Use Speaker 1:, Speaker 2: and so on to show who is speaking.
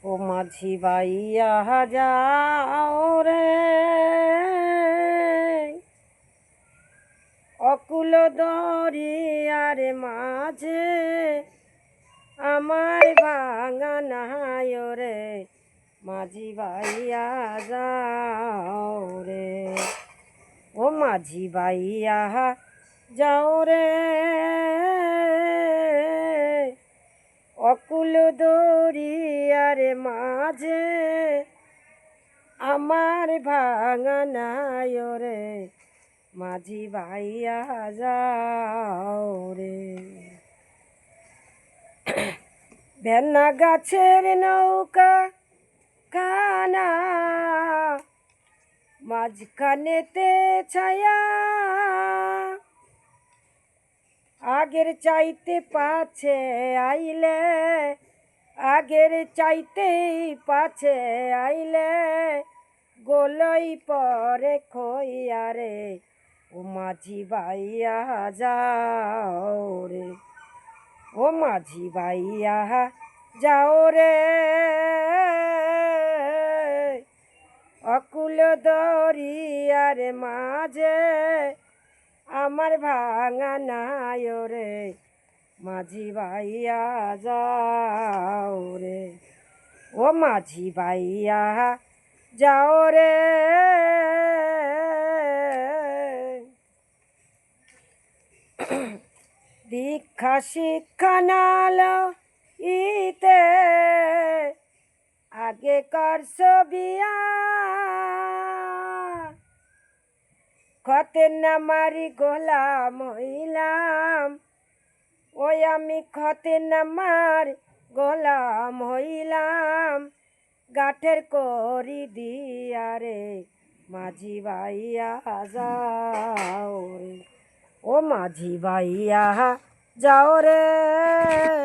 Speaker 1: ও মাঝি বাইয়া যাও রে অকুল দরিয়ার মাঝে আমার ভাঙা নাই রে মাঝি বাইয়া যাও রে ও মাঝি বাইয়া যাও রে অকুল দরিয়ার মাঝে আমার ভাঙা নাই রে মাঝি ভাইয়া যাও রে ভেন্না গাছের নৌকা খানা মাঝখানেতে ছায়া আগের চাইতে পাছে আইলে আগের চাইতেই পাছে আইলে গোলই পরে খইয়া রে ও মাঝি বাইয়া যাও রে ও মাঝি বাইয়া যাও রে অকুল দরিয়ার মাঝে আমার ভাঙা নাই রে মাঝি বাইয়া যাও রে ও মাঝি বাইয়া যাও রে দীক্ষা শিক্ষা নালো ইতে আগে করছ বিয়া খতের নামারি গোলাম হইলাম ওই আমি খতের নামার গোলাম হইলাম গাঠের করি দিয়া রে মাঝি বাইয়া যাও রে ও মাঝি বাইয়া যাও রে।